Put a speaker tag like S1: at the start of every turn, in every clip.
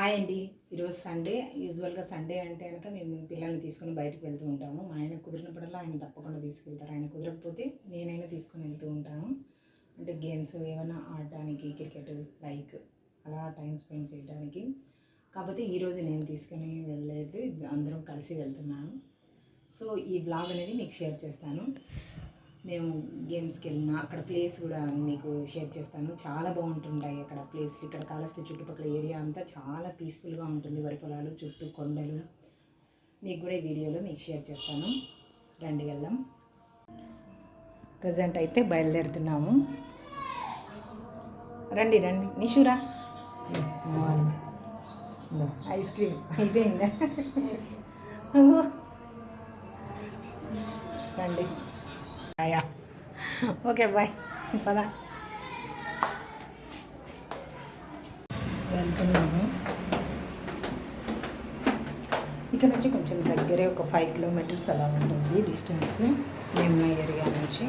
S1: Hi అండి. ఈరోజు Sunday. యూజువల్గా సండే అంటే కనుక మేము పిల్లల్ని తీసుకొని బయటకు వెళ్తూ ఉంటాము. మా ఆయన కుదిరినప్పుడల్లా ఆయన తప్పకుండా తీసుకెళ్తారు. ఆయన కుదరకపోతే నేనైనా తీసుకొని వెళ్తూ ఉంటాను. అంటే గేమ్స్ ఏమైనా ఆడటానికి, క్రికెట్ లైక్ అలా టైం స్పెండ్ చేయడానికి. కాకపోతే ఈరోజు నేను తీసుకొని వెళ్ళలేదు, అందరం కలిసి వెళ్తున్నాను. సో ఈ బ్లాగ్ అనేది మీకు షేర్ చేస్తాను. మేము గేమ్స్కి వెళ్ళిన అక్కడ ప్లేస్ కూడా మీకు షేర్ చేస్తాను. చాలా బాగుంటుంటాయి అక్కడ ప్లేస్లు. ఇక్కడ కాళహస్తి చుట్టుపక్కల ఏరియా అంతా చాలా పీస్ఫుల్గా ఉంటుంది. వరి పొలాలు, చుట్టూ కొండలు. మీకు కూడా ఈ వీడియోలో మీకు షేర్ చేస్తాను. రండి వెళ్దాం. ప్రజెంట్ అయితే బయలుదేరుతున్నాము. రండి రండి. నిషురా ఐస్ క్రీమ్ అయిపోయిందా? రండి. Okay bye. పదా వెళ్తున్నాము. ఇక్కడ నుంచి కొంచెం దగ్గరే, ఒక 5 కిలోమీటర్స్ అలా ఉంటుంది డిస్టెన్స్ మేము ఏరియా నుంచి.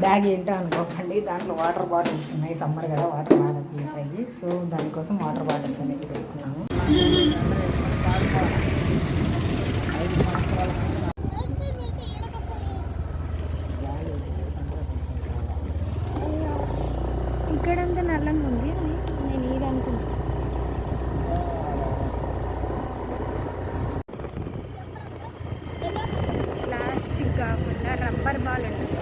S1: బ్యాగ్ ఏంటో అనుకోకండి, దాంట్లో వాటర్ బాటిల్స్ ఉన్నాయి. సమ్మర్ కదా, వాటర్ బాగా పీతాయి. సో దానికోసం వాటర్ బాటిల్స్ అనేవి పెట్టుకున్నాము.
S2: ఇక్కడంతా నల్లంగా ఉంది. నేను ఇది అనుకుంటున్నాను. ప్లాస్టిక్ కాకుండా రబ్బర్ బాల్ ఉంటుంది.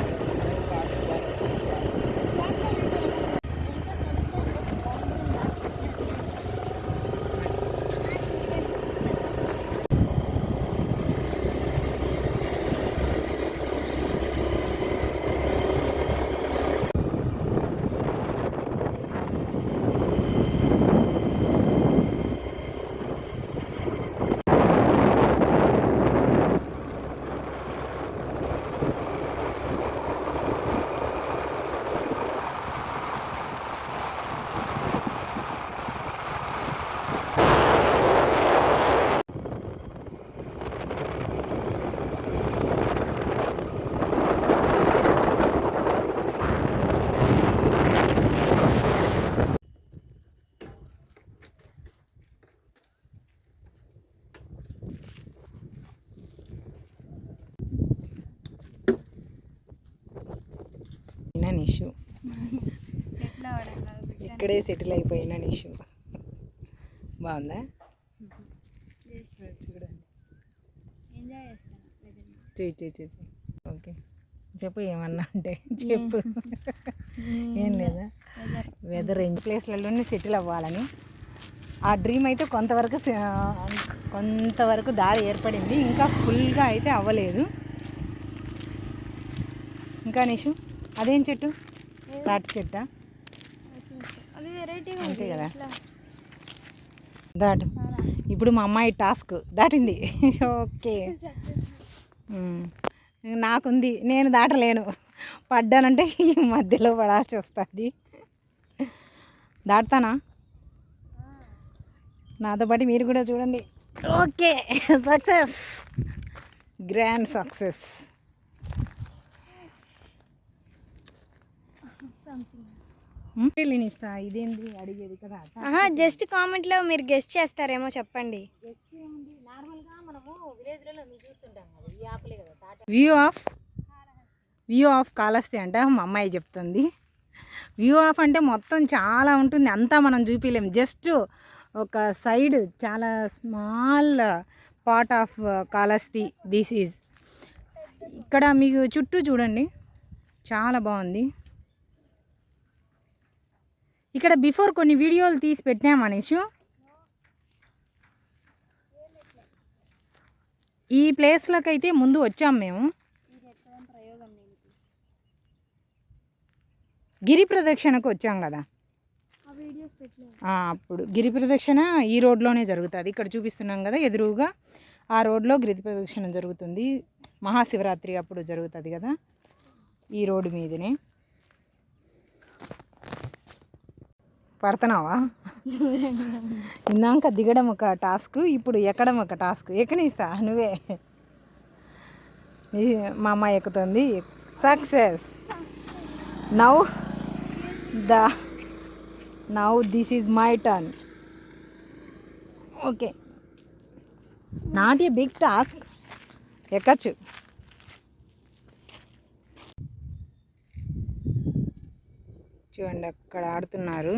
S1: నిషు ఇక్కడే సెటిల్ అయిపోయిన నిషు. బాగుందా? చూడండి. చెయ్యి. ఓకే చెప్పు, ఏమన్నా అంటే చెప్పు. ఏం లేదా? వెదర్ ప్లేస్లలోనే సెటిల్ అవ్వాలని ఆ డ్రీమ్ అయితే కొంతవరకు దారి ఏర్పడింది. ఇంకా ఫుల్గా అయితే అవ్వలేదు. ఇంకా నిషు అదేం చెట్టు? తాటి చెట్టా? అంతే కదా. దాటు. ఇప్పుడు మా అమ్మాయి టాస్క్ దాటింది. ఓకే. నాకుంది, నేను దాటలేను. పడ్డానంటే ఈ మధ్యలో పడాల్సి వస్తుంది. దాటుతానా? నాతో పాటు మీరు కూడా చూడండి. Okay, success, grand success. ఇస్తా. ఇదేంటి అడిగేది కదా?
S2: జస్ట్ కామెంట్లో మీరు గెస్ట్ చేస్తారేమో చెప్పండి.
S1: వ్యూ ఆఫ్ కాళహస్తి అంట మా అమ్మాయి చెప్తుంది. వ్యూ ఆఫ్ అంటే మొత్తం చాలా ఉంటుంది, అంతా మనం చూపించలేము. జస్ట్ ఒక సైడ్, చాలా small part of Kalahasti this is. ఇక్కడ మీకు చుట్టూ చూడండి, చాలా బాగుంది. ఇక్కడ బిఫోర్ కొన్ని వీడియోలు తీసి పెట్టినాం అనేషు. ఈ ప్లేస్లోకి అయితే ముందు వచ్చాం మేము. గిరి ప్రదక్షిణకు వచ్చాం కదా, అప్పుడు గిరి ప్రదక్షిణ ఈ రోడ్లోనే జరుగుతుంది. ఇక్కడ చూపిస్తున్నాం కదా ఎదురుగా, ఆ రోడ్లో గిరి ప్రదక్షిణ జరుగుతుంది. మహాశివరాత్రి అప్పుడు జరుగుతుంది కదా, ఈ రోడ్డు మీదనే. పడుతున్నావా? ఇందాక దిగడం ఒక టాస్క్, ఇప్పుడు ఎక్కడం ఒక టాస్క్. ఎక్కనిస్తా నువ్వే. మా అమ్మాయి ఎక్కుతుంది. Success. Now the now this is my turn. Okay, not a big task. ఎక్కచ్చు. చూడండి అక్కడ ఆడుతున్నారు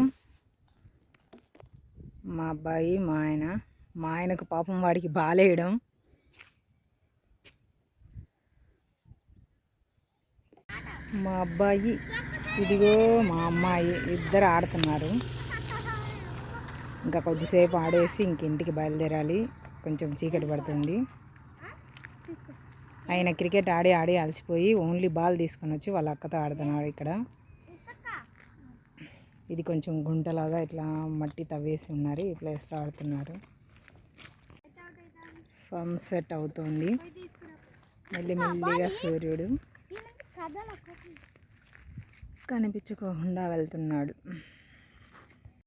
S1: మా అబ్బాయి మా ఆయన. మా ఆయనకు పాపం వాడికి బాలేయడం. మా అబ్బాయి ఇదిగో మా అమ్మాయి ఇద్దరు ఆడుతున్నారు. ఇంకా కొద్దిసేపు ఆడేసి ఇంటికి బయలుదేరాలి. కొంచెం చీకటి పడుతుంది. ఆయన క్రికెట్ ఆడి ఆడి అలసిపోయి ఓన్లీ బాల్ తీసుకొని వచ్చి వాళ్ళ అక్కతో ఆడుతున్నాడు. ఇక్కడ ఇది కొంచెం గుంటలాగా ఇట్లా మట్టి తవ్వేసి ఉన్నారు. ఈ ప్లేస్లో ఆడుతున్నారు. సన్సెట్ అవుతుంది. మెల్లిమెల్లిగా సూర్యుడు కనిపించుకోకుండా వెళ్తున్నాడు.